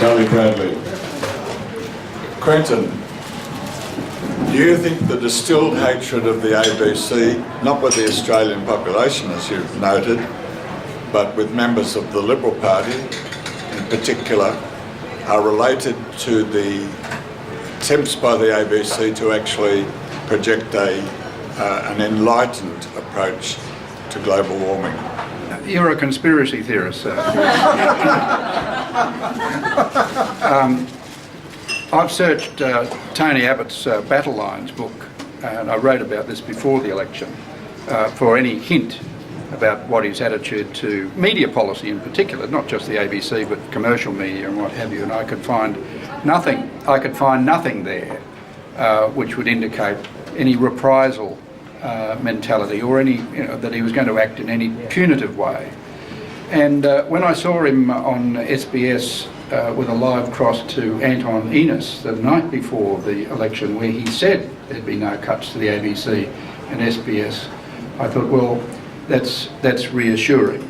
Charlie Bradley. Quentin, do you think the distilled hatred of the ABC, not with the Australian population as you've noted, but with members of the Liberal Party in particular, are related to the attempts by the ABC to actually project an enlightened approach to global warming? You're a conspiracy theorist, sir. I've searched Tony Abbott's Battle Lines book, and I wrote about this before the election, for any hint about what his attitude to media policy in particular, not just the ABC but commercial media and what have you, and I could find nothing. I could find nothing there which would indicate any reprisal mentality or any, that he was going to act in any punitive way. And when I saw him on SBS with a live cross to Anton Enos the night before the election, where he said there'd be no cuts to the ABC and SBS, I thought, well, that's reassuring.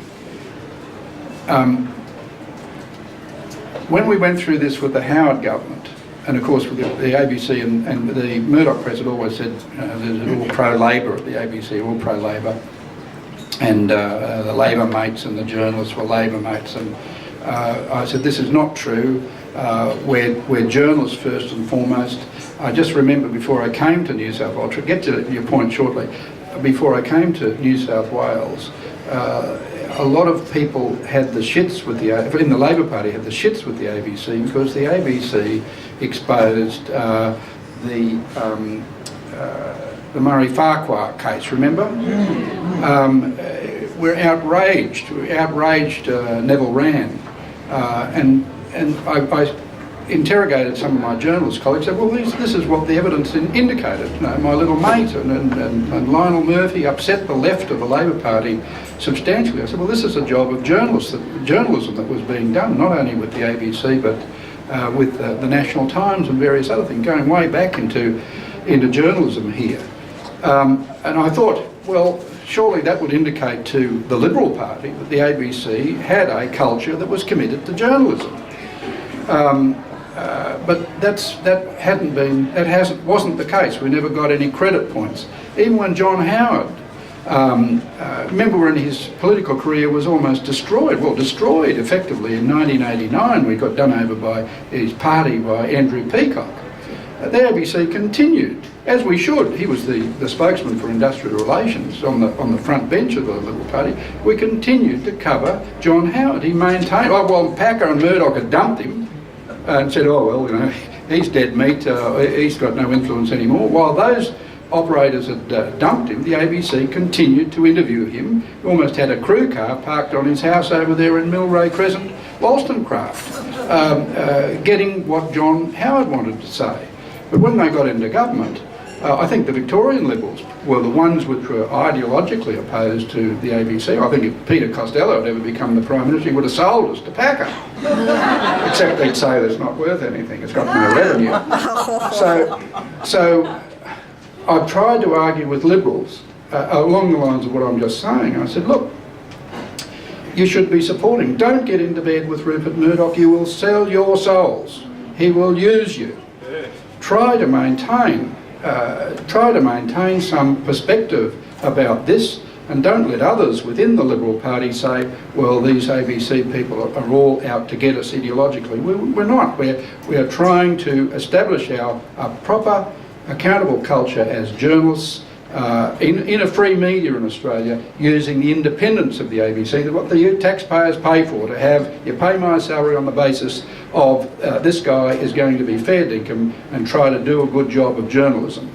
When we went through this with the Howard government, and of course with the ABC and the Murdoch press had always said they're all pro-Labor at the ABC, all pro-Labor, and the Labor mates and the journalists were Labor mates, and I said this is not true. We're journalists first and foremost. I just remember before I came to New South Wales, I'll get to your point shortly, before I came to New South Wales, a lot of people had the shits with in the Labor Party had the shits with the ABC because the ABC exposed the Murray Farquhar case, remember? We're outraged. Neville Wran, and I interrogated some of my journalist colleagues. Said, well, this is what the evidence indicated. My little mate and Lionel Murphy upset the left of the Labor Party substantially. I said, well, this is a job of journalism that was being done, not only with the ABC but with the National Times and various other things, going way back into journalism here. And I thought, well, surely that would indicate to the Liberal Party that the ABC had a culture that was committed to journalism. But that wasn't the case. We never got any credit points. Even when John Howard, remember when his political career was almost destroyed effectively in 1989, we got done over by his party by Andrew Peacock. The ABC continued, as we should. He was the spokesman for industrial relations on the front bench of the Liberal Party. We continued to cover John Howard. He maintained, well, Packer and Murdoch had dumped him and said, oh, well, he's dead meat, he's got no influence anymore. While those operators had dumped him, the ABC continued to interview him. He almost had a crew car parked on his house over there in Millray Crescent, Wollstonecraft, getting what John Howard wanted to say. But when they got into government, I think the Victorian Liberals were the ones which were ideologically opposed to the ABC. I think if Peter Costello had ever become the Prime Minister, he would have sold us to Packer. Except they'd say that it's not worth anything, it's got no revenue. So I've tried to argue with Liberals along the lines of what I'm just saying. I said, look, you should be supporting. Don't get into bed with Rupert Murdoch. You will sell your souls. He will use you. Try to maintain some perspective about this, and don't let others within the Liberal Party say, well, these ABC people are all out to get us ideologically. We're not. We are trying to establish a proper, accountable culture as journalists in a free media in Australia, using the independence of the ABC, that what the taxpayers pay for, to have, you pay my salary on the basis of this guy is going to be fair dinkum and try to do a good job of journalism.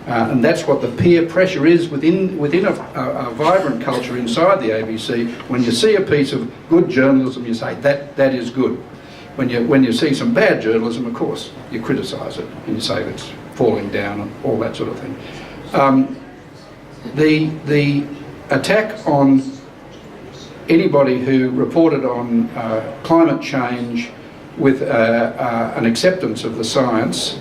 And that's what the peer pressure is within a vibrant culture inside the ABC. When you see a piece of good journalism, you say that is good. When you see some bad journalism, of course, you criticise it and you say it's falling down and all that sort of thing. The attack on anybody who reported on climate change with an acceptance of the science,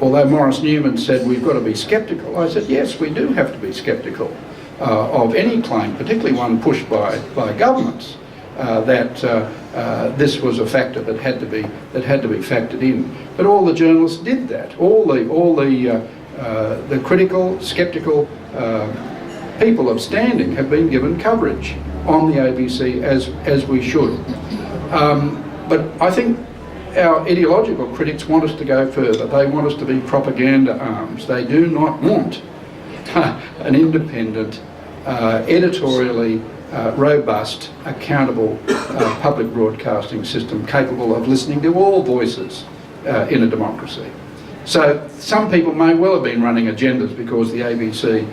although Morris Newman said we've got to be sceptical, I said yes, we do have to be sceptical of any claim, particularly one pushed by governments. that this was a factor that had to be factored in. But all the journalists did that. All the critical, sceptical people of standing have been given coverage on the ABC as we should. But I think our ideological critics want us to go further. They want us to be propaganda arms. They do not want an independent, editorially robust, accountable public broadcasting system capable of listening to all voices in a democracy. So some people may well have been running agendas because the ABC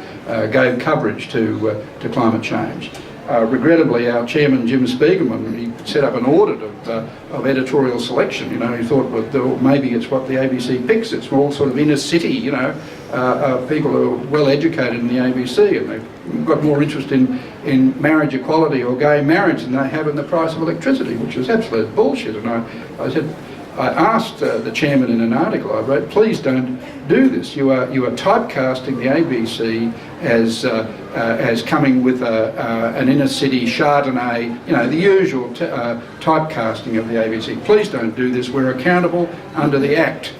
gave coverage to climate change. Regrettably, our chairman, Jim Spiegelman, he set up an audit of editorial selection. You know, he thought, well, maybe it's what the ABC picks. It's all sort of inner city, you know, people who are well educated in the ABC, and they've got more interest in marriage equality or gay marriage than they have in the price of electricity, which is absolute bullshit. And I asked the chairman in an article I wrote, please don't do this. You are typecasting the ABC as coming with an inner city Chardonnay, you know, the usual typecasting of the ABC. Please don't do this. We're accountable under the Act.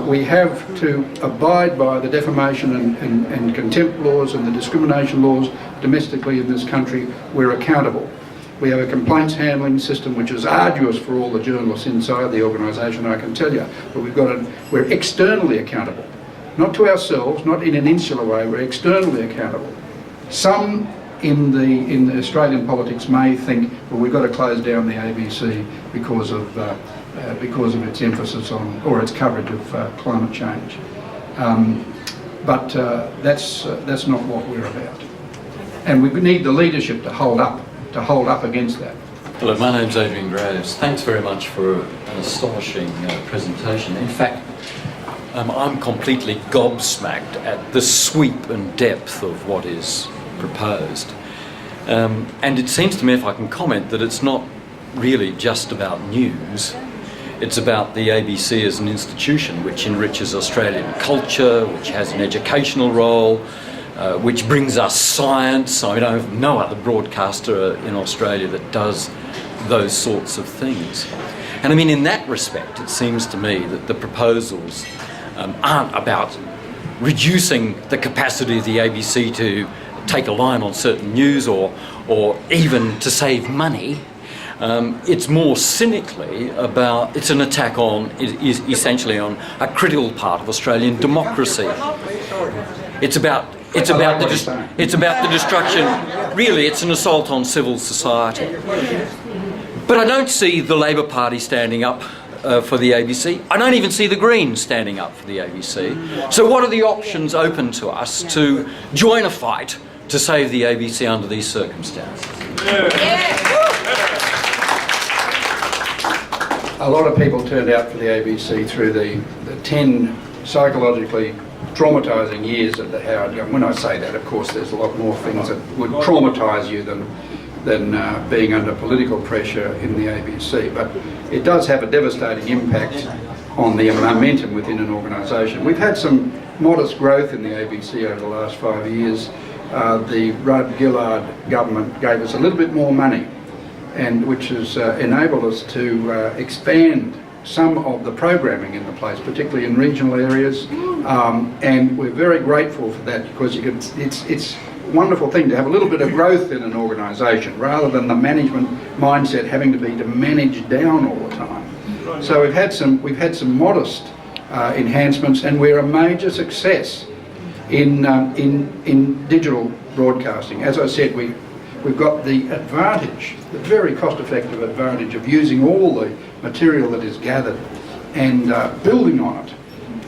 We have to abide by the defamation and contempt laws and the discrimination laws domestically in this country. We're accountable. We have a complaints handling system which is arduous for all the journalists inside the organisation, I can tell you. But we're externally accountable. Not to ourselves, not in an insular way, we're externally accountable. Some in the Australian politics may think, well, we've got to close down the ABC because of its emphasis on, or its coverage of climate change. But that's not what we're about. And we need the leadership to hold up against that. Hello, my name's Adrian Graves. Thanks very much for an astonishing presentation. In fact, I'm completely gobsmacked at the sweep and depth of what is proposed. And it seems to me, if I can comment, that it's not really just about news. It's about the ABC as an institution which enriches Australian culture, which has an educational role, which brings us science. I mean, I have no other broadcaster in Australia that does those sorts of things. And I mean, in that respect, it seems to me that the proposals aren't about reducing the capacity of the ABC to take a line on certain news or even to save money. It's more cynically about, it's an attack on, essentially on a critical part of Australian democracy. It's about the destruction, really it's an assault on civil society. But I don't see the Labor Party standing up for the ABC. I don't even see the Greens standing up for the ABC. So what are the options open to us to join a fight to save the ABC under these circumstances? A lot of people turned out for the ABC through the 10 psychologically traumatising years of the Howard government. When I say that, of course, there's a lot more things that would traumatise you than being under political pressure in the ABC. But it does have a devastating impact on the momentum within an organisation. We've had some modest growth in the ABC over the last 5 years. The Rudd-Gillard government gave us a little bit more money, and which has enabled us to expand some of the programming in the place, particularly in regional areas, and we're very grateful for that, because it's a wonderful thing to have a little bit of growth in an organisation rather than the management mindset having to be to manage down all the time. So we've had some modest enhancements, and we're a major success in digital broadcasting. As I said, we've got the advantage, the very cost-effective advantage of using all the material that is gathered and building on it.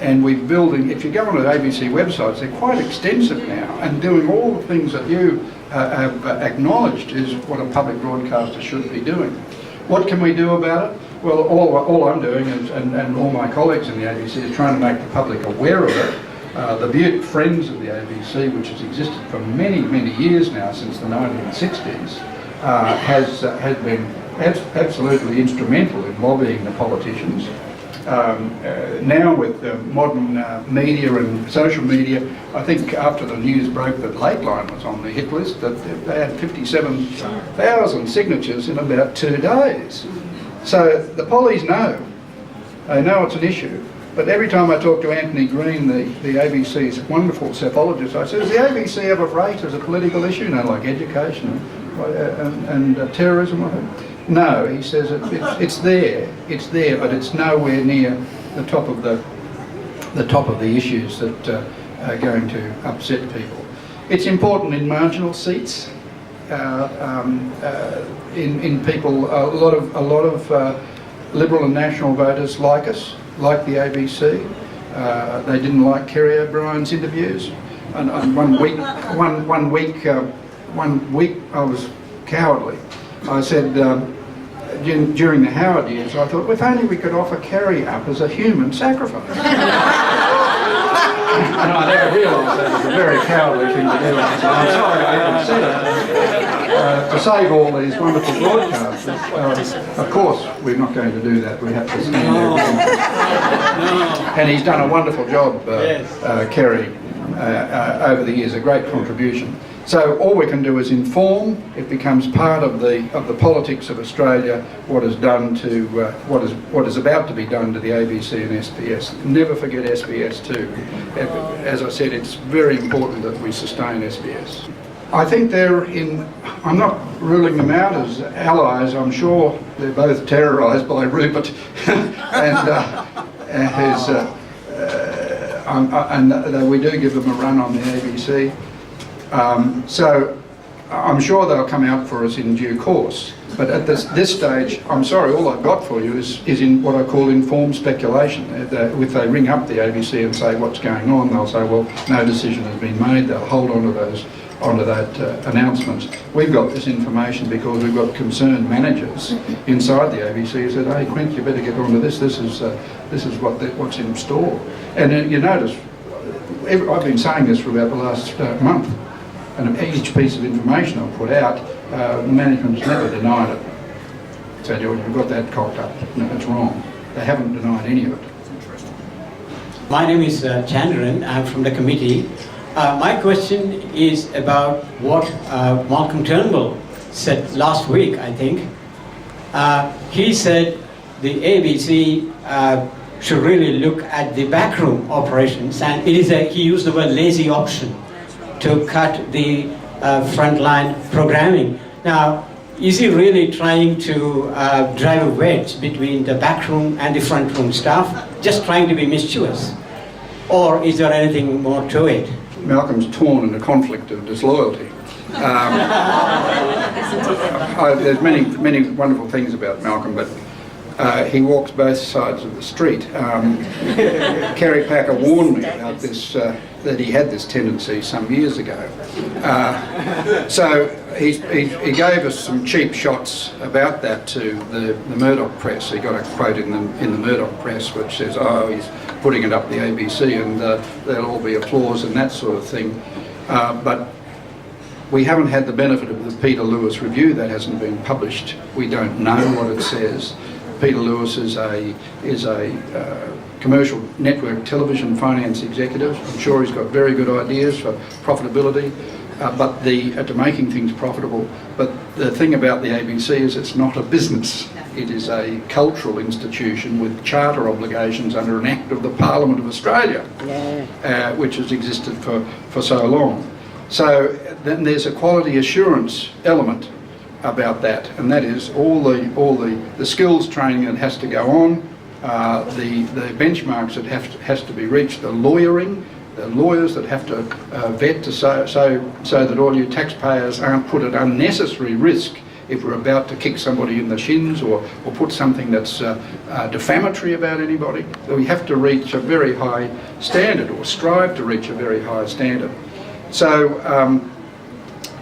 And we're building, if you go onto the ABC websites, they're quite extensive now, and doing all the things that you have acknowledged is what a public broadcaster should be doing. What can we do about it? Well, all I'm doing is, and all my colleagues in the ABC, is trying to make the public aware of it. The Butte Friends of the ABC, which has existed for many, many years now, since the 1960s, has been absolutely instrumental in lobbying the politicians Now with modern media and social media, I think after the news broke that Lateline was on the hit list, that they had 57,000 signatures in about 2 days. So the pollies know. They know it's an issue. But every time I talk to Anthony Green, the ABC's wonderful cephalogist, I say, does the ABC ever rate as a political issue? You know, like education and terrorism? No, he says it's there, but it's nowhere near the top of the issues that are going to upset people. It's important in marginal seats, in people. A lot of Liberal and National voters like us, like the ABC. They didn't like Kerry O'Brien's interviews, and one week I was cowardly. I said. During the Howard years, I thought, well, if only we could offer Kerry up as a human sacrifice. And I never realised that was a very cowardly thing to do. I'm sorry I even said it. To save all these wonderful broadcasters, of course, we're not going to do that. We have to stand there. And he's done a wonderful job, Kerry, over the years, a great contribution. So all we can do is inform. It becomes part of the politics of Australia. What is done to what is about to be done to the ABC and SBS. Never forget SBS too. As I said, it's very important that we sustain SBS. I think they're in. I'm not ruling them out as allies. I'm sure they're both terrorised by Rupert, and we do give them a run on the ABC. So I'm sure they'll come out for us in due course. But at this stage, I'm sorry, all I've got for you is in what I call informed speculation. If they ring up the ABC and say what's going on, they'll say, well, no decision has been made. They'll hold on to that announcement. We've got this information because we've got concerned managers inside the ABC who said, hey, Quint, you better get onto this. This is what's in store. And you notice, I've been saying this for about the last month. And each piece of information I've put out, management's never denied it. So George, we've got that cocked up. No, that's wrong. They haven't denied any of it. My name is Chandran. I'm from the committee. My question is about what Malcolm Turnbull said last week, I think. He said the ABC should really look at the backroom operations, and he used the word lazy option to cut the frontline programming. Now, is he really trying to drive a wedge between the backroom and the frontroom staff, just trying to be mischievous? Or is there anything more to it? Malcolm's torn in a conflict of disloyalty. There's many wonderful things about Malcolm, but he walks both sides of the street. Kerry Packer warned me about this, that he had this tendency some years ago. So he gave us some cheap shots about that to the Murdoch press. He got a quote in the Murdoch press which says, oh, he's putting it up the ABC and there'll all be applause and that sort of thing. But we haven't had the benefit of the Peter Lewis review. That hasn't been published. We don't know what it says. Peter Lewis is a commercial network television finance executive. I'm sure he's got very good ideas for profitability, to making things profitable. But the thing about the ABC is it's not a business. It is a cultural institution with charter obligations under an Act of the Parliament of Australia, which has existed for so long. So then there's a quality assurance element about that, and that is all the skills training that has to go on, the benchmarks that has to be reached, the lawyering, the lawyers that have to vet so that all you taxpayers aren't put at unnecessary risk if we're about to kick somebody in the shins or put something that's defamatory about anybody. We have to reach a very high standard, or strive to reach a very high standard. So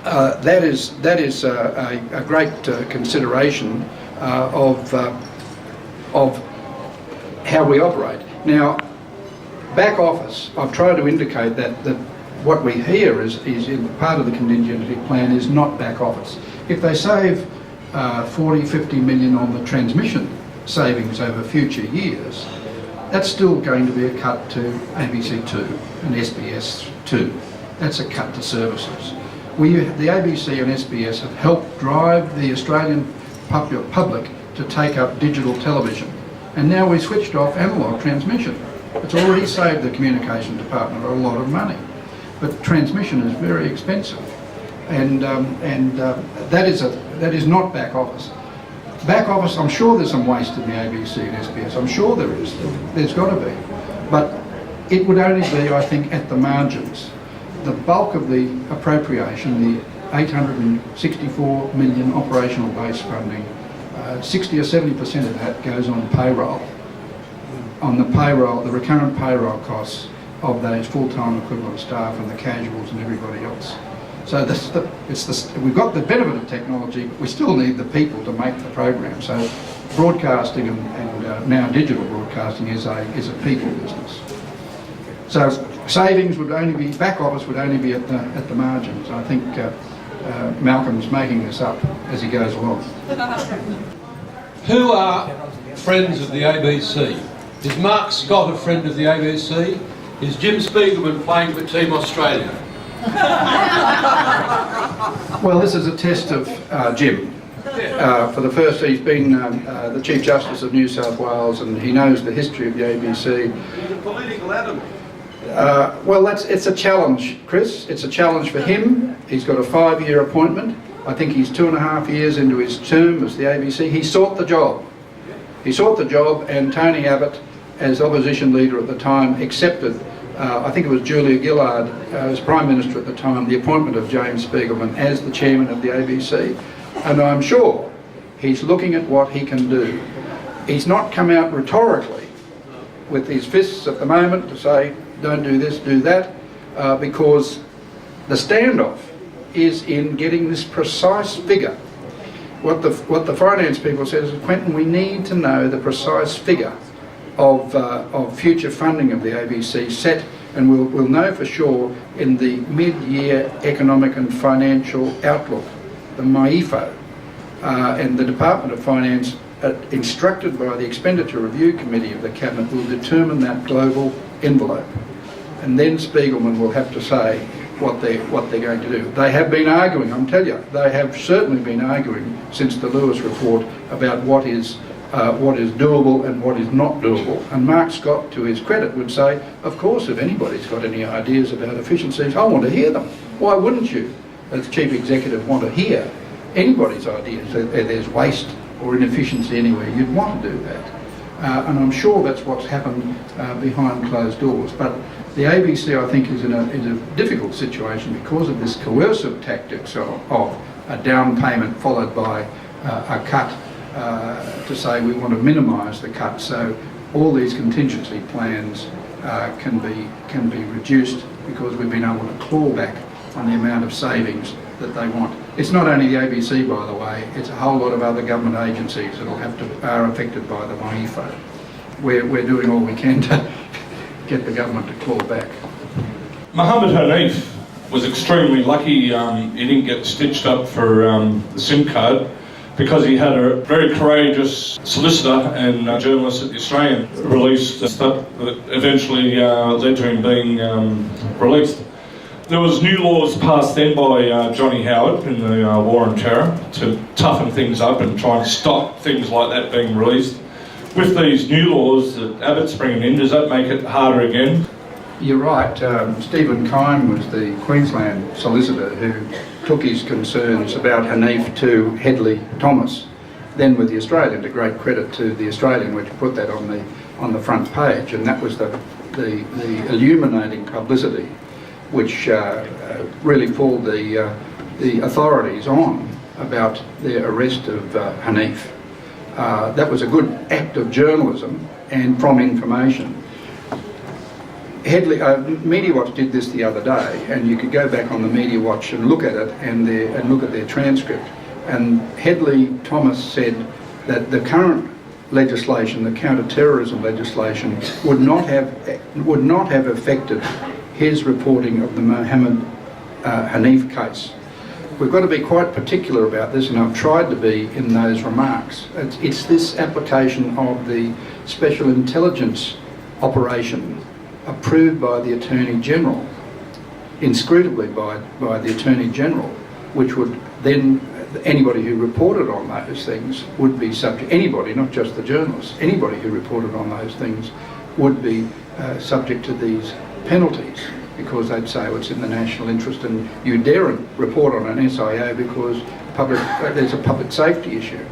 that is a great consideration of how we operate. Now, back office, I've tried to indicate that what we hear is in part of the contingency plan is not back office. If they save 40, 50 million on the transmission savings over future years, That's still going to be a cut to ABC2 and SBS2. That's a cut to services. The ABC and SBS have helped drive the Australian public to take up digital television. And now we've switched off analogue transmission. It's already saved the communication department a lot of money. But transmission is very expensive. And that is not back office. Back office, I'm sure there's some waste in the ABC and SBS. I'm sure there is. There's got to be. But it would only be, I think, at the margins. The bulk of the appropriation, the 864 million operational base funding, 60 or 70% of that goes on payroll. On the payroll, the recurrent payroll costs of those full-time equivalent staff and the casuals and everybody else. So we've got the benefit of technology, but we still need the people to make the program. So broadcasting and now digital broadcasting is a people business. So savings would only be, back office would only be at the margins. I think Malcolm's making this up as he goes along. Who are friends of the ABC? Is Mark Scott a friend of the ABC? Is Jim Spiegelman playing for Team Australia? Well, this is a test of Jim. For the first, he's been the Chief Justice of New South Wales, and he knows the history of the ABC. He's a political atom. Well, it's a challenge, Chris. It's a challenge for him. He's got a 5-year appointment. I think he's 2.5 years into his term as the ABC. He sought the job. He sought the job, and Tony Abbott, as opposition leader at the time, accepted, I think it was Julia Gillard, as Prime Minister at the time, the appointment of James Spiegelman as the chairman of the ABC. And I'm sure he's looking at what he can do. He's not come out rhetorically with his fists at the moment to say, don't do this, do that, because the standoff is in getting this precise figure. What the finance people said is, Quentin, we need to know the precise figure of future funding of the ABC set, and we'll know for sure in the mid-year economic and financial outlook, the MYEFO, and the Department of Finance, instructed by the Expenditure Review Committee of the Cabinet, will determine that global envelope. And then Spiegelman will have to say what they're going to do. They have been arguing, I'm telling you, they have certainly been arguing since the Lewis report about what is doable and what is not doable. And Mark Scott, to his credit, would say, of course, if anybody's got any ideas about efficiencies, I want to hear them. Why wouldn't you, as Chief Executive, want to hear anybody's ideas? There's waste or inefficiency anywhere, you'd want to do that. And I'm sure that's what's happened behind closed doors. But the ABC, I think, is in a difficult situation because of this coercive tactics of a down payment followed by a cut to say we want to minimise the cut. So all these contingency plans can be reduced because we've been able to claw back on the amount of savings that they want. It's not only the ABC, by the way, it's a whole lot of other government agencies that are affected by the MYEFO. We're doing all we can to get the government to claw back. Mohammed Hanif was extremely lucky. He didn't get stitched up for the SIM card because he had a very courageous solicitor and journalist at the Australian released stuff that eventually led to him being released. There was new laws passed then by Johnny Howard in the War on Terror to toughen things up and try and stop things like that being released. With these new laws that Abbott's bringing in, does that make it harder again? You're right. Stephen Kime was the Queensland solicitor who took his concerns about Hanif to Hedley Thomas, then with the Australian, to great credit to the Australian, which put that on the front page, and that was the illuminating publicity which really pulled the authorities on about the arrest of Hanif. That was a good act of journalism and from information. Hedley, Media Watch did this the other day, and you could go back on the Media Watch and look at it and look at their transcript. And Hedley Thomas said that the current legislation, the counter-terrorism legislation, would not have affected his reporting of the Mohammed Hanif case. We've got to be quite particular about this, and I've tried to be in those remarks. It's this application of the special intelligence operation approved by the Attorney General, inscrutably by the Attorney General, which would then, anybody who reported on those things would be subject, anybody, not just the journalists, anybody who reported on those things would be subject to these penalties, because they'd say, well, it's in the national interest and you daren't report on an SIO because there's a public safety issue.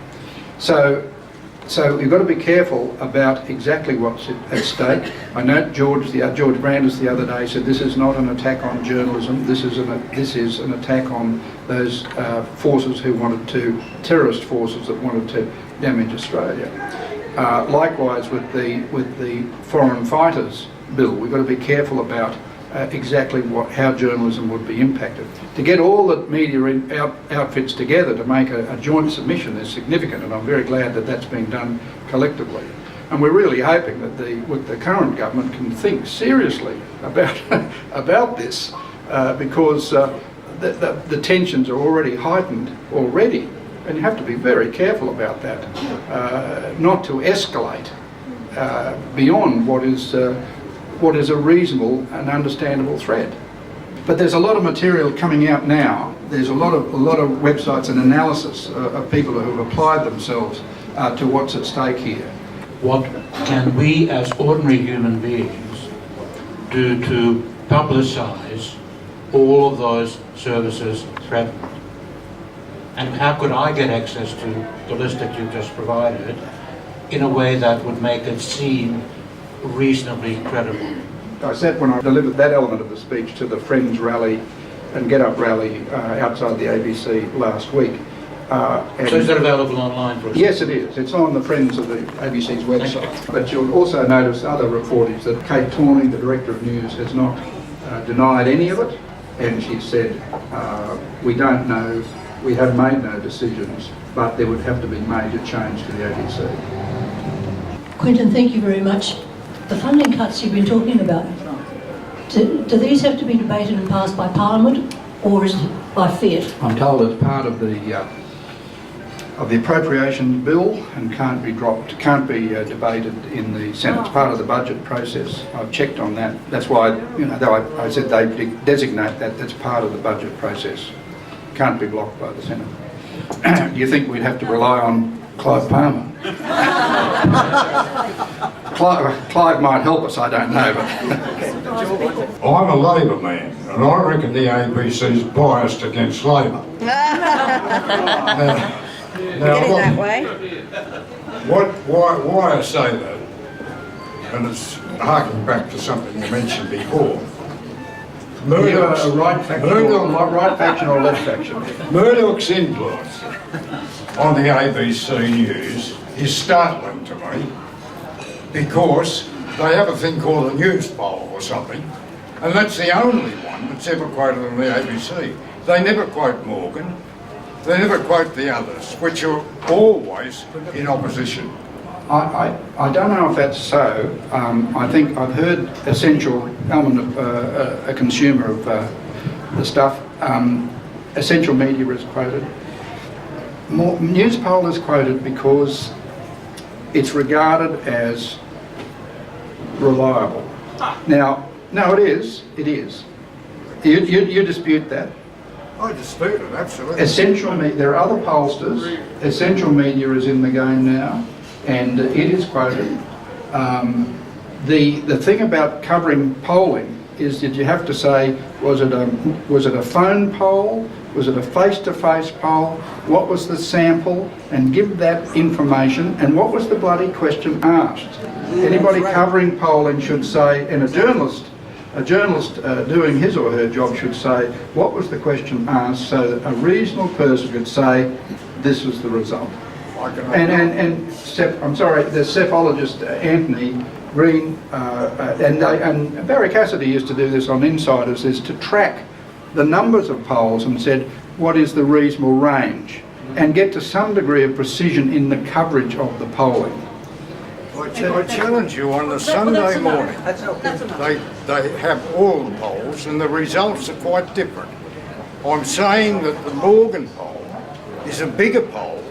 So you've got to be careful about exactly what's at stake. I know George Brandis the other day said this is not an attack on journalism, this is an attack on those forces who wanted to, terrorist forces that wanted to damage Australia. Likewise with the foreign fighters bill, we've got to be careful about exactly how journalism would be impacted. To get all the media outfits together to make a joint submission is significant, and I'm very glad that that's been done collectively. And we're really hoping that the current government can think seriously about this, because the tensions are already heightened already, and you have to be very careful about that, not to escalate beyond what is a reasonable and understandable threat. But there's a lot of material coming out now. There's a lot of websites and analysis of people who have applied themselves to what's at stake here. What can we as ordinary human beings do to publicise all of those services threatened? And how could I get access to the list that you've just provided in a way that would make it seem reasonably credible? I said when I delivered that element of the speech to the Friends rally and Get Up rally outside the ABC last week. So is that available online for us? Yes, it is. It's on the Friends of the ABC's website. But you'll also notice other reportage that Kate Tawney, the Director of News, has not denied any of it, and she said, we don't know, we have made no decisions, but there would have to be major change to the ABC. Quentin, thank you very much. The funding cuts you've been talking about, do these have to be debated and passed by Parliament, or is it by fiat? I'm told it's part of the appropriation bill and can't be debated in the Senate. It's part of the budget process. I've checked on that. That's why, though I said they designate that's part of the budget process. Can't be blocked by the Senate. Do you think we'd have to rely on Clive Palmer? Clive might help us, I don't know. But I'm a Labor man, and I reckon the ABC's biased against Labor. That way. Why I say that, and it's harking back to something you mentioned before. Murdoch's right faction or left faction? Murdoch's influence on the ABC News is startling to me, because they have a thing called a news poll or something, and that's the only one that's ever quoted on the ABC. They never quote Morgan, they never quote the others, which are always in opposition. I don't know if that's so. I think I've heard Essential, element of a consumer of the stuff, Essential Media is quoted. Newspoll is quoted because it's regarded as reliable. Now, no, it is. You dispute that? I dispute it, absolutely. Essential Media, there are other pollsters. Essential Media is in the game now, and it is quoted. The thing about covering polling is that you have to say, was it a phone poll? Was it a face-to-face poll? What was the sample? And give that information. And what was the bloody question asked? Anybody covering polling should say, and a journalist doing his or her job should say, what was the question asked, so that a reasonable person could say, this was the result. And the cephalogist Anthony Green and Barry Cassidy used to do this on Insiders, is to track the numbers of polls and said, what is the reasonable range? And get to some degree of precision in the coverage of the polling. I challenge you on the Sunday morning. They have all the polls and the results are quite different. I'm saying that the Morgan poll is a bigger poll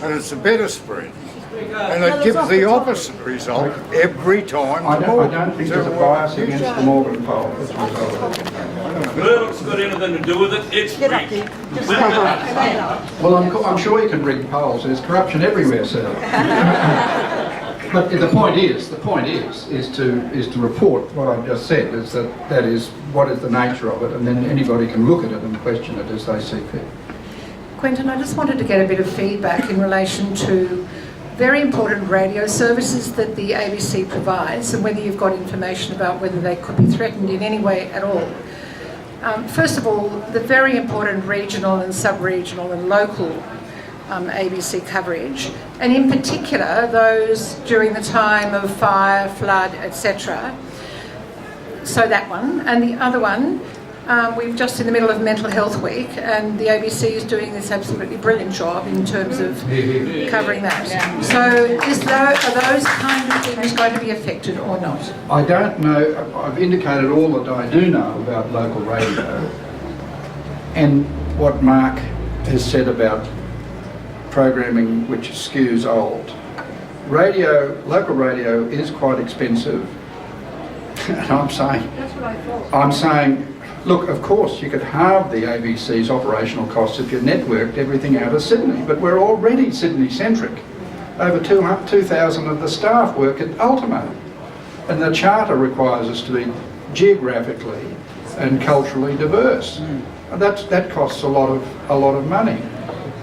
and it's a better spread, And it gives the opposite result every time. I don't think there's a bias against the Morgan poll. That's what Murdoch's got anything to do with it, it's rigged. Well, I'm sure you can rig polls. There's corruption everywhere, sir. But the point is to report what I've just said. Is that is what is the nature of it, and then anybody can look at it and question it as they see fit. Quentin, I just wanted to get a bit of feedback in relation to very important radio services that the ABC provides, and whether you've got information about whether they could be threatened in any way at all. First of all, the very important regional and sub-regional and local ABC coverage, and in particular those during the time of fire, flood, etc. So that one. And the other one, we're just in the middle of Mental Health Week, and the ABC is doing this absolutely brilliant job in terms of covering that. So are those kind of things going to be affected or not? I don't know. I've indicated all that I do know about local radio, and what Mark has said about programming which skews old. Local radio is quite expensive, and I'm saying, look, of course you could halve the ABC's operational costs if you networked everything out of Sydney, but we're already Sydney-centric. Over 2,000 of the staff work at Ultimo, and the charter requires us to be geographically and culturally diverse. That costs a lot of money.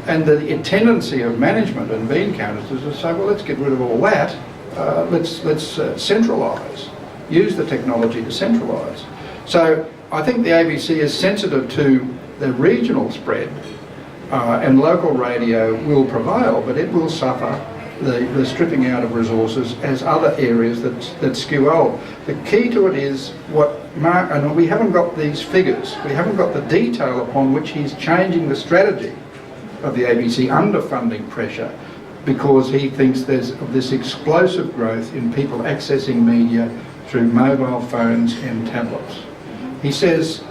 And the tendency of management and bean counters is to say, well, let's get rid of all that. Let's centralise. Use the technology to centralise. So I think the ABC is sensitive to the regional spread, and local radio will prevail, but it will suffer the stripping out of resources as other areas that skew old. The key to it is what Mark, and we haven't got these figures, we haven't got the detail upon which he's changing the strategy of the ABC under funding pressure, because he thinks there's this explosive growth in people accessing media through mobile phones and tablets. He says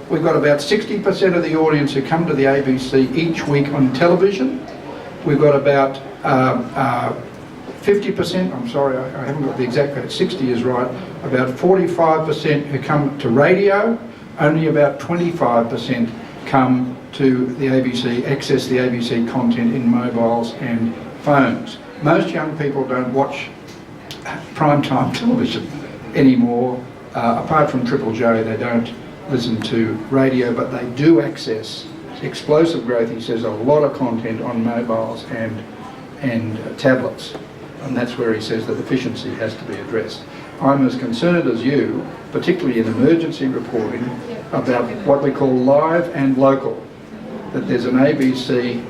we've got about 60% of the audience who come to the ABC each week on television. We've got about 50%, I'm sorry, I haven't got the exact figure, 60 is right, about 45% who come to radio, only about 25% come to the ABC, access the ABC content in mobiles and phones. Most young people don't watch primetime television anymore. Apart from Triple J, they don't listen to radio, but they do access explosive growth, he says, a lot of content on mobiles and tablets. And that's where he says that efficiency has to be addressed. I'm as concerned as you, particularly in emergency reporting, about what we call live and local. That there's an ABC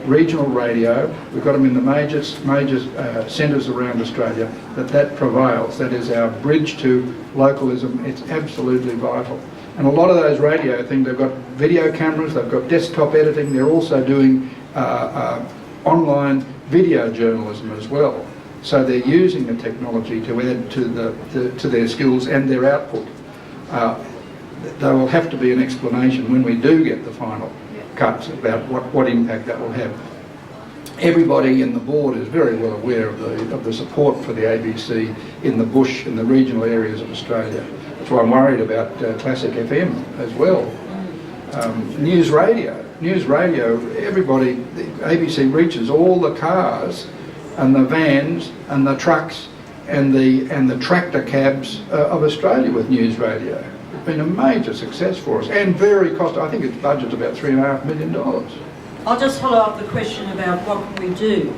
regional radio, we've got them in the major centres around Australia, that prevails. That is our bridge to localism. It's absolutely vital. And a lot of those radio things, they've got video cameras, they've got desktop editing, they're also doing online video journalism as well. So they're using the technology to add to their skills and their output. There will have to be an explanation when we do get the final cuts about what impact that will have. Everybody in the board is very well aware of the support for the ABC in the bush, in the regional areas of Australia. That's why I'm worried about Classic FM as well. News radio, everybody, the ABC reaches all the cars and the vans and the trucks and the tractor cabs of Australia with news radio. It's been a major success for us and very I think its budget's about $3.5 million. I'll just follow up the question about what can we do.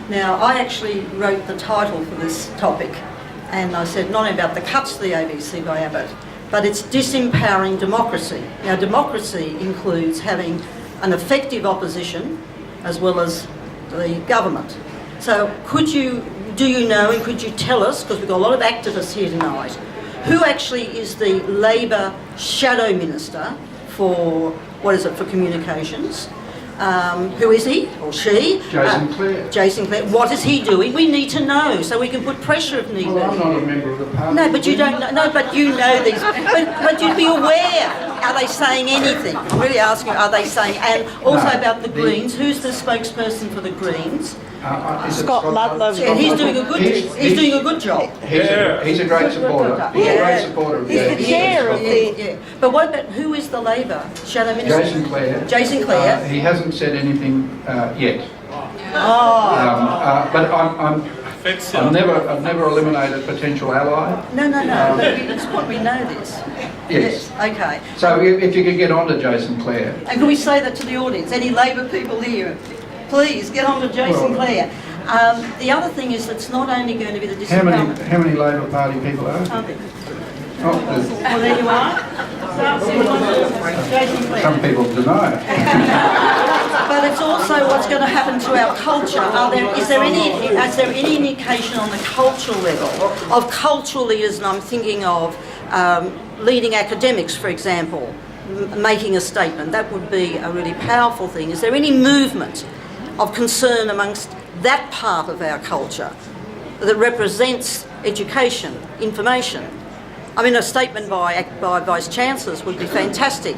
Now, I actually wrote the title for this topic, and I said not about the cuts to the ABC by Abbott, but it's disempowering democracy. Now, democracy includes having an effective opposition as well as the government. So do you know, and could you tell us, because we've got a lot of activists here tonight, who actually is the Labor shadow minister for, for communications? Who is he or she? Jason Clare. Jason Clare. What is he doing? We need to know so we can put pressure if needed. Well, I'm not a member of the parliament. No, but you don't know. No, but you know these. But you'd be aware. Are they saying anything? I'm really asking, are they saying? And also about the Greens. Who's the spokesperson for the Greens? Scott Ludlow. Yeah, he's doing a good. He's doing a good job. He's a great supporter. He's a great supporter of the He's the chair of the... Yeah. But what about who is the Labor Shadow Minister? Jason Clare. Jason Clare. He hasn't said anything yet. Oh. But I've never eliminated potential ally. No. But it's important we know this. Yes. Okay. So if you could get on to Jason Clare. And can we say that to the audience? Any Labor people here, please get on to Jason Clare. The other thing is it's not only going to be the disadvantage. How many Labor Party people are there? Well, there you are. Jason Clare. Some people deny it. But it's also what's going to happen to our culture. Is there any indication on the cultural level of cultural leaders, and I'm thinking of leading academics, for example, making a statement? That would be a really powerful thing. Is there any movement of concern amongst that part of our culture that represents education, information? I mean, a statement by Vice-Chancellors would be fantastic.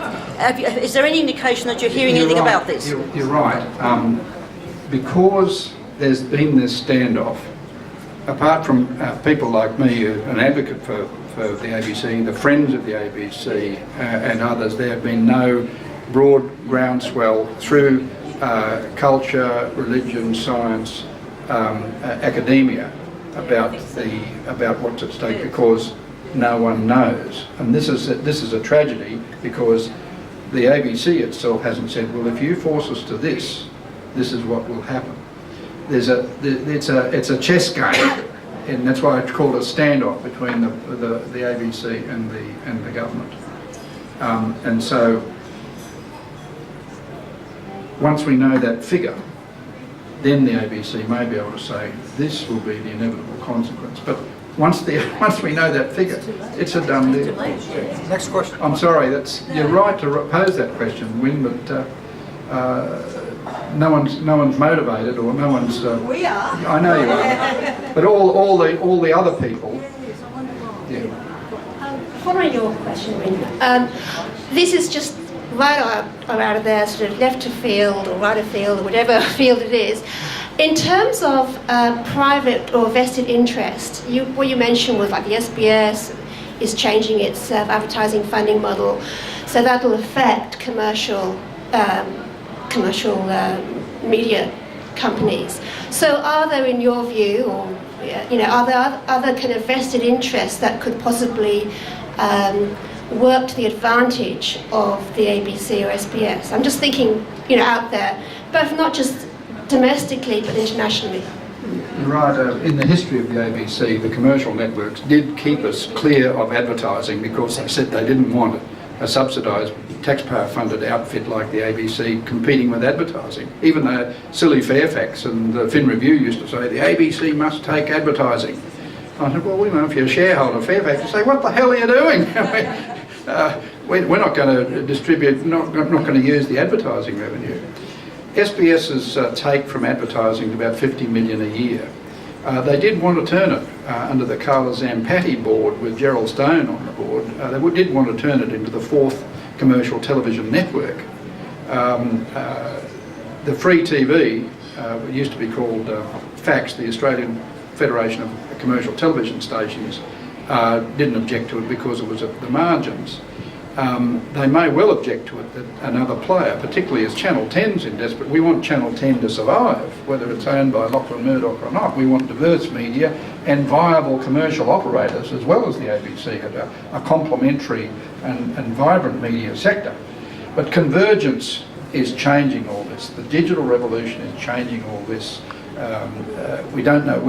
Is there any indication that you're hearing anything about this? You're right. Because there's been this standoff, apart from people like me, an advocate for the ABC, the friends of the ABC and others, there have been no broad groundswell through culture, religion, science, academia about what's at stake, because no one knows. And this is a tragedy, because the ABC itself hasn't said, well, if you force us to this is what will happen. It's a chess game, and that's why it's called a standoff between the ABC and the government. And so once we know that figure, then the ABC may be able to say this will be the inevitable consequence. But once we know that figure, it's a done deal. Next question. I'm sorry, you're right to pose that question, Wynne, but no one's motivated, or no one's. We are. I know you are, but all the other people. Yeah. Following your question, Wynne, this is just right out of there, sort of left of field or right of field or whatever field it is. In terms of private or vested interest, what you mentioned was like the SBS is changing its advertising funding model, so that will affect commercial media companies. So are there, in your view, or are there other kind of vested interests that could possibly work to the advantage of the ABC or SBS? I'm just thinking, out there, both not just domestically but internationally. You're right. In the history of the ABC, the commercial networks did keep us clear of advertising because they said they didn't want a subsidised, taxpayer-funded outfit like the ABC competing with advertising. Even though silly Fairfax and the Fin Review used to say the ABC must take advertising. I said, well, if you're a shareholder, Fairfax, you say, what the hell are you doing? We're not going to distribute, not going to use the advertising revenue. SBS's take from advertising is about 50 million a year. They did want to turn it under the Carla Zampatti board with Gerald Stone on the board. They did want to turn it into the fourth commercial television network. The free TV, it used to be called FACS, the Australian Federation of Commercial Television Stations, didn't object to it because it was at the margins. They may well object to it that another player, particularly as Channel 10's in desperate. We want Channel 10 to survive, whether it's owned by Lachlan Murdoch or not. We want diverse media and viable commercial operators, as well as the ABC, have a complementary and vibrant media sector. But convergence is changing all this. The digital revolution is changing all this. We don't know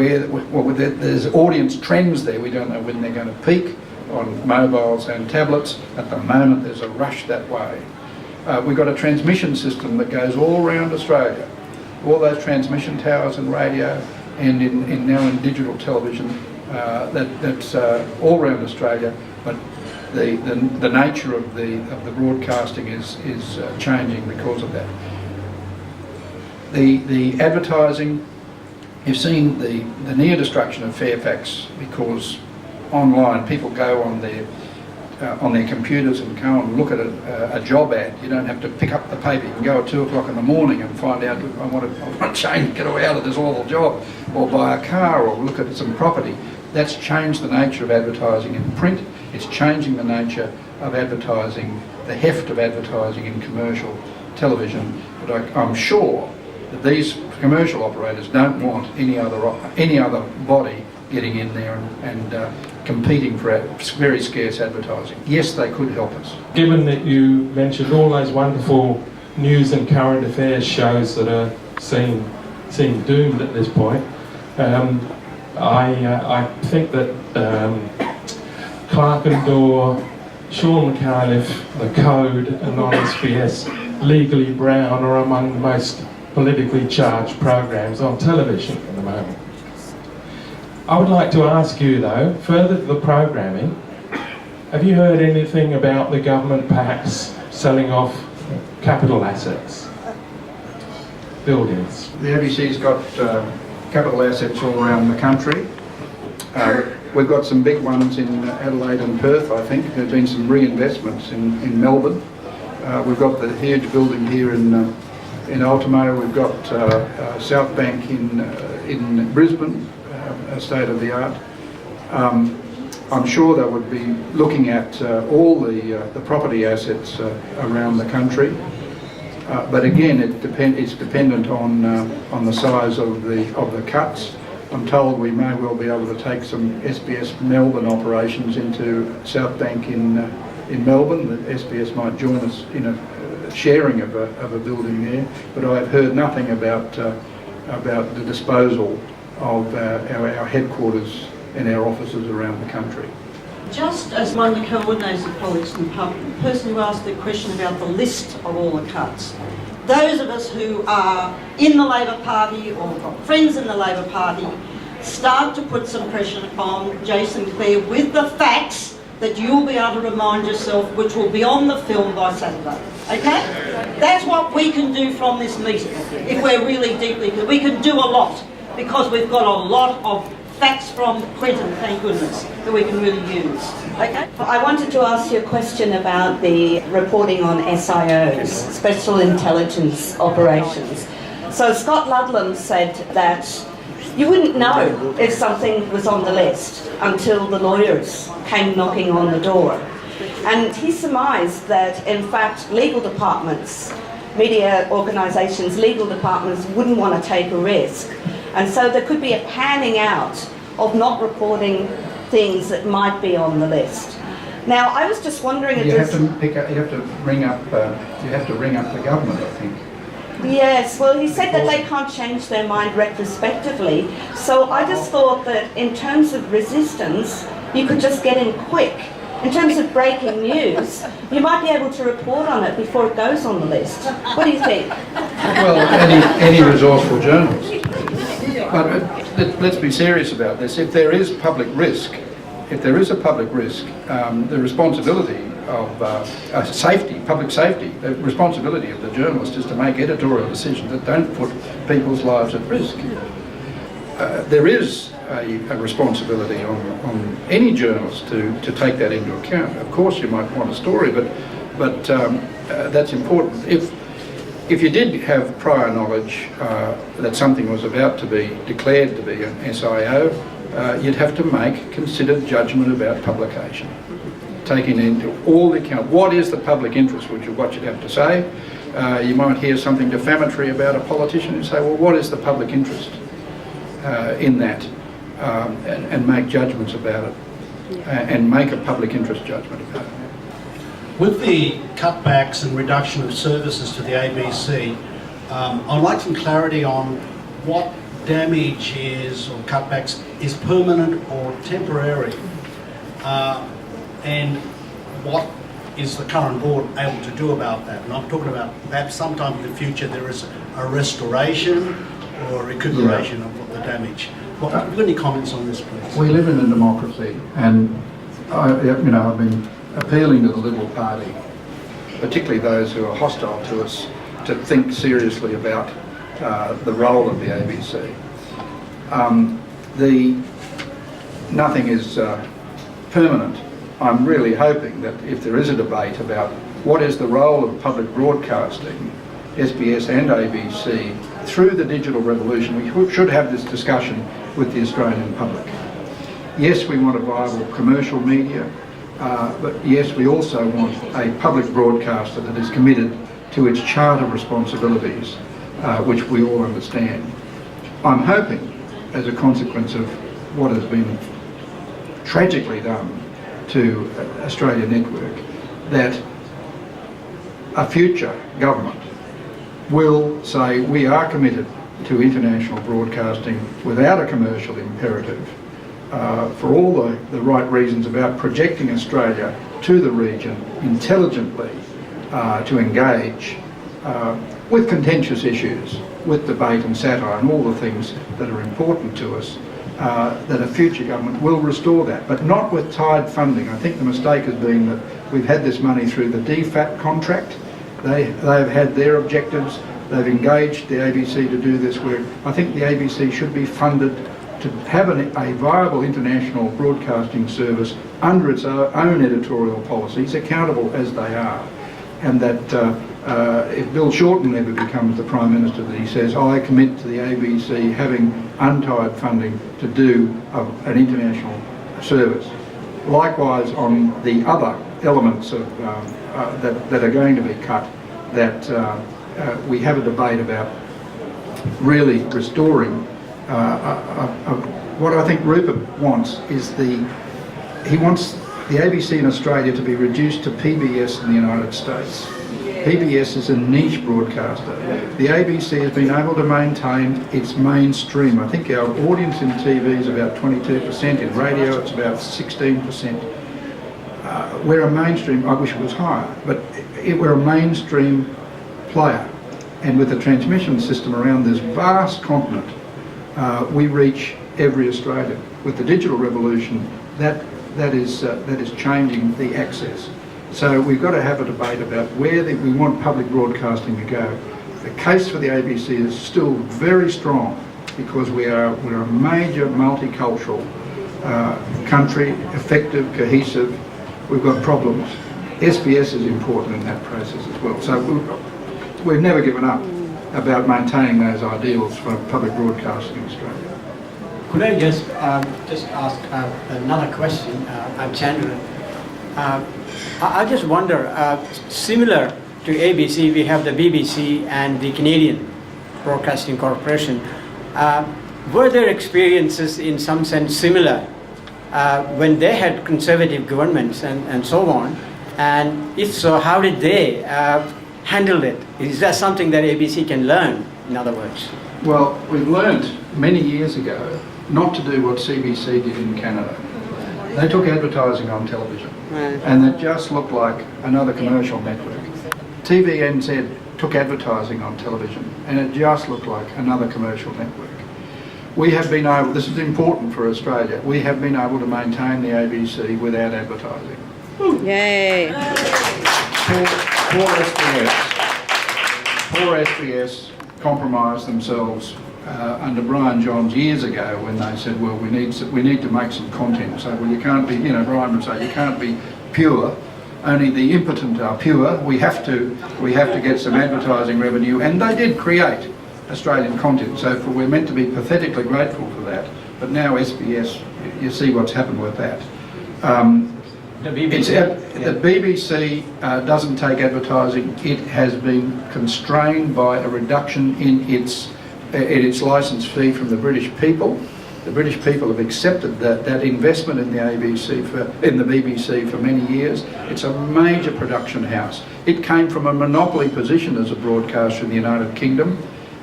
there's audience trends there. We don't know when they're going to peak on mobiles and tablets. At the moment there's a rush that way. We've got a transmission system that goes all around Australia. All those transmission towers and radio, and now in digital television, that's all around Australia. But the nature of the broadcasting is changing because of that. The advertising, you've seen the near destruction of Fairfax because online people go on their on their computers and go and look at a job ad. You don't have to pick up the paper. You can go at 2 o'clock in the morning and find out, I want to change, get away out of this awful job, or buy a car, or look at some property. That's changed the nature of advertising in print. It's changing the nature of advertising, the heft of advertising in commercial television. But I'm sure that these commercial operators don't want any other body getting in there and competing for very scarce advertising. Yes, they could help us. Given that you mentioned all those wonderful news and current affairs shows that are seem doomed at this point, I think that Clark and Dorr, Sean McAuliffe, The Code and non-SBS Legally Brown are among the most politically charged programs on television at the moment. I would like to ask you though, further to the programming, have you heard anything about the government perhaps selling off capital assets, buildings? The ABC's got capital assets all around the country. We've got some big ones in Adelaide and Perth, I think. There have been some reinvestments in Melbourne. We've got the huge building here in Ultimo. We've got South Bank in Brisbane, state of the art. I'm sure they would be looking at all the property assets around the country. But again, it's dependent on the size of the cuts. I'm told we may well be able to take some SBS Melbourne operations into South Bank in Melbourne. That SBS might join us in a sharing of a building there. But I've heard nothing about the disposal of our headquarters and our offices around the country. Just as one of the coordinators of politics in the pub, the person who asked the question about the list of all the cuts, those of us who are in the Labor Party or got friends in the Labor Party start to put some pressure on Jason Clare with the facts that you'll be able to remind yourself, which will be on the film by Saturday. Okay? That's what we can do from this meeting, if we're really deeply... We can do a lot, because we've got a lot of facts from Quentin, thank goodness, that we can really use. Okay? I wanted to ask you a question about the reporting on SIOs, Special Intelligence Operations. So Scott Ludlam said that you wouldn't know if something was on the list until the lawyers came knocking on the door. And he surmised that, in fact, legal departments, media organisations, legal departments wouldn't want to take a risk. And so there could be a panning out of not reporting things that might be on the list. Now, I was just wondering... You have to ring up the government, I think. Yes, well, he said that they can't change their mind retrospectively. So I just thought that in terms of resistance, you could just get in quick. In terms of breaking news, you might be able to report on it before it goes on the list. What do you think? Well, any resourceful journalist. But let's be serious about this. If there is public risk, the responsibility of safety, public safety, the responsibility of the journalist is to make editorial decisions that don't put people's lives at risk. There is a responsibility on any journalist to take that into account. Of course, you might want a story, but that's important. If you did have prior knowledge that something was about to be declared to be an SIO, you'd have to make considered judgment about publication, taking into all the account. What is the public interest, which is what you'd have to say. You might hear something defamatory about a politician and say, well, what is the public interest in that? And make judgments about it, and make a public interest judgment about it. With the cutbacks and reduction of services to the ABC, I'd like some clarity on what damage is, or cutbacks, is permanent or temporary, and what is the current board able to do about that? And I'm talking about perhaps sometime in the future there is a restoration or a recuperation of the damage. Well, have you got any comments on this, please? We live in a democracy, and I've been appealing to the Liberal Party, particularly those who are hostile to us, to think seriously about the role of the ABC. Nothing is permanent I'm really hoping that if there is a debate about what is the role of public broadcasting, SBS and ABC, through the digital revolution, we should have this discussion with the Australian public. Yes, we want a viable commercial media, but yes, we also want a public broadcaster that is committed to its charter responsibilities, which we all understand. I'm hoping, as a consequence of what has been tragically done to Australia Network, that a future government will say we are committed to international broadcasting without a commercial imperative, for all the right reasons about projecting Australia to the region intelligently, to engage with contentious issues, with debate and satire and all the things that are important to us, that a future government will restore that, but not with tied funding. I think the mistake has been that we've had this money through the DFAT contract. They've had their objectives. They've engaged the ABC to do this work. I think the ABC should be funded to have a viable international broadcasting service under its own editorial policies, accountable as they are. And that if Bill Shorten ever becomes the Prime Minister, that he says, I commit to the ABC having untied funding to do an international service. Likewise, on the other elements of, that are going to be cut, that we have a debate about really restoring what I think Rupert wants is he wants the ABC in Australia to be reduced to PBS in the United States. PBS is a niche broadcaster. The ABC has been able to maintain its mainstream. I think our audience in TV is about 22%, in radio it's about 16%. We're a mainstream, I wish it was higher, but we're a mainstream player. And with the transmission system around this vast continent, we reach every Australian. With the digital revolution, that is changing the access. So we've got to have a debate about where we want public broadcasting to go. The case for the ABC is still very strong because we're a major multicultural country, effective, cohesive. We've got problems. SBS is important in that process as well. So we've never given up about maintaining those ideals for public broadcasting in Australia. Could I just ask another question? I'm Chandran. I just wonder, similar to ABC, we have the BBC and the Canadian Broadcasting Corporation. Were their experiences in some sense similar when they had conservative governments and so on? And if so, how did they handle it? Is that something that ABC can learn, in other words? Well, we've learned many years ago not to do what CBC did in Canada. They took advertising on television, and it just looked like another commercial network. TVNZ took advertising on television, and it just looked like another commercial network. We have been able, this is important for Australia, we have been able to maintain the ABC without advertising. Yay! Poor SBS compromised themselves under Brian Johns years ago when they said, well, we need to make some content. So, well, you can't be, Brian would say, you can't be pure. Only the impotent are pure. We have to get some advertising revenue, and they did create Australian content. So we're meant to be pathetically grateful for that. But now SBS, you see what's happened with that. The BBC doesn't take advertising. It has been constrained by a reduction in its licence fee from the British people. The British people have accepted that investment in the BBC for many years. It's a major production house. It came from a monopoly position as a broadcaster in the United Kingdom,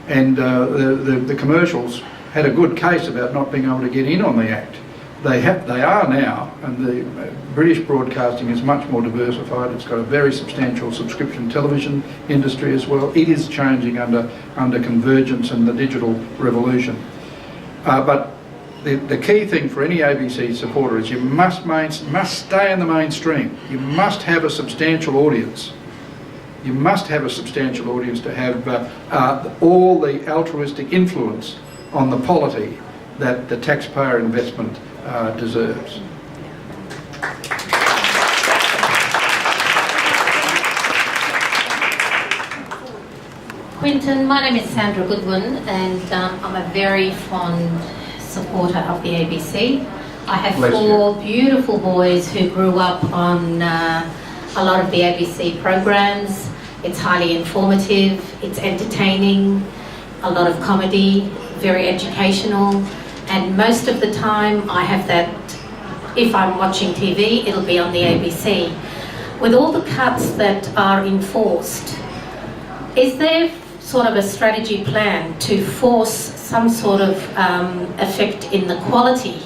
and the commercials had a good case about not being able to get in on the act. They are now, and the British broadcasting is much more diversified. It's got a very substantial subscription television industry as well. It is changing under convergence and the digital revolution. But the key thing for any ABC supporter is you must stay in the mainstream. You must have a substantial audience. You must have a substantial audience to have all the altruistic influence on the polity that the taxpayer investment deserves. Quentin, my name is Sandra Goodwin, and I'm a very fond supporter of the ABC. I have four beautiful boys who grew up on a lot of the ABC programs. It's highly informative, it's entertaining, a lot of comedy, very educational, and most of the time I have that, if I'm watching TV, it'll be on the ABC. With all the cuts that are enforced, is there sort of a strategy plan to force some sort of effect in the quality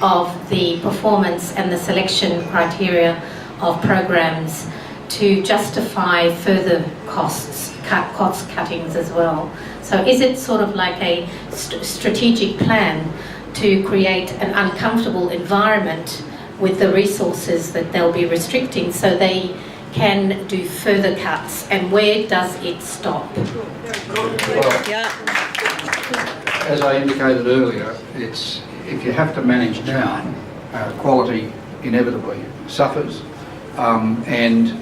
of the performance and the selection criteria of programs to justify further cost cuttings as well? So is it sort of like a strategic plan to create an uncomfortable environment with the resources that they'll be restricting so they can do further cuts, and where does it stop? As I indicated earlier, it's if you have to manage down, quality inevitably suffers, and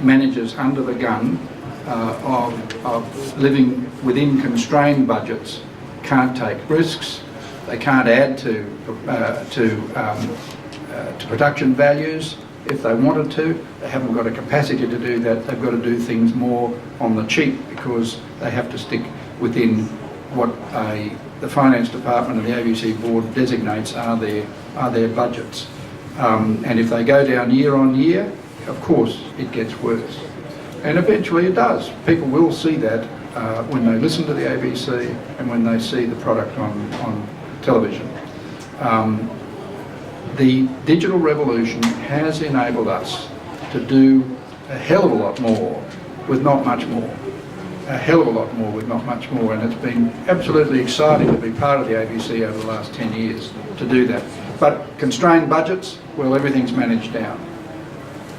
managers under the gun of living within constrained budgets can't take risks. They can't add to production values if they wanted to. They haven't got a capacity to do that. They've got to do things more on the cheap because they have to stick within what the finance department and the ABC board designates are their budgets. And if they go down year on year, of course it gets worse. And eventually it does. People will see that when they listen to the ABC and when they see the product on television. The digital revolution has enabled us to do a hell of a lot more with not much more. A hell of a lot more with not much more, and it's been absolutely exciting to be part of the ABC over the last 10 years to do that. But constrained budgets, well, everything's managed down.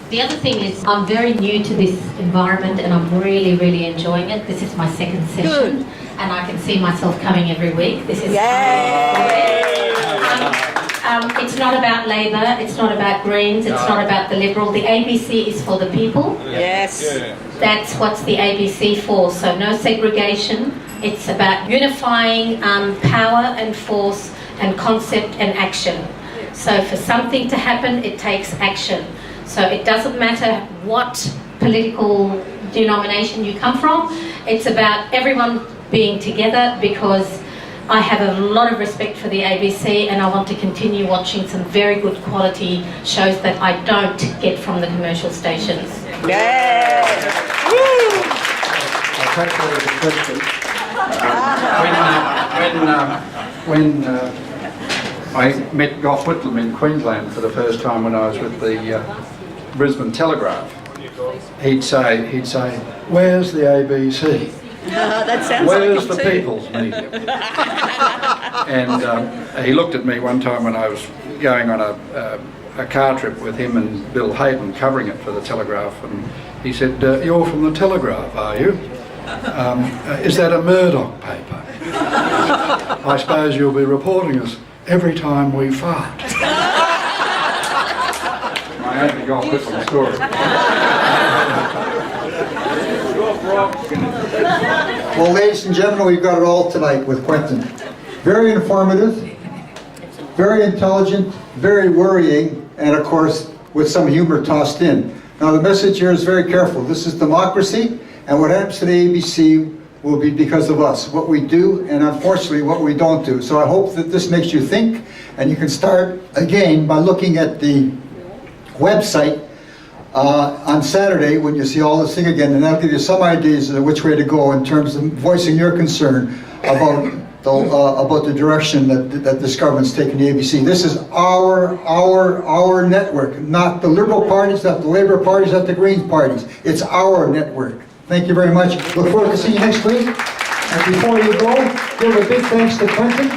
The other thing is I'm very new to this environment and I'm really, really enjoying it. This is my second session and I can see myself coming every week. This is it's not about Labor, it's not about Greens, it's not about the Liberal. The ABC is for the people. Yes. That's what's the ABC for. So no segregation. It's about unifying power and force and concept and action. So for something to happen, it takes action. So it doesn't matter what political denomination you come from. It's about everyone being together, because I have a lot of respect for the ABC and I want to continue watching some very good quality shows that I don't get from the commercial stations. Yeah. I'll take that as a question. When I met Gough Whitlam in Queensland for the first time when I was with the Brisbane Telegraph, he'd say, "Where's the ABC? That sounds Where's like the people's media?" And he looked at me one time when I was going on a car trip with him and Bill Hayden covering it for the Telegraph, and he said, "You're from the Telegraph, are you? Is that a Murdoch paper? I suppose you'll be reporting us every time we fart." My only Gough Whitlam story. Well, ladies and gentlemen, we've got it all tonight with Quentin. Very informative, very intelligent, very worrying, and of course, with some humor tossed in. Now, the message here is very careful. This is democracy, and what happens to the ABC will be because of us, what we do, and unfortunately, what we don't do. So I hope that this makes you think, and you can start again by looking at the website on Saturday when you see all this thing again, and that'll give you some ideas of which way to go in terms of voicing your concern about the direction that this government's taking the ABC. This is our network, not the Liberal parties, not the Labour parties, not the Green parties. It's our network. Thank you very much. Look forward to seeing you next week. And before you go, give a big thanks to Quentin.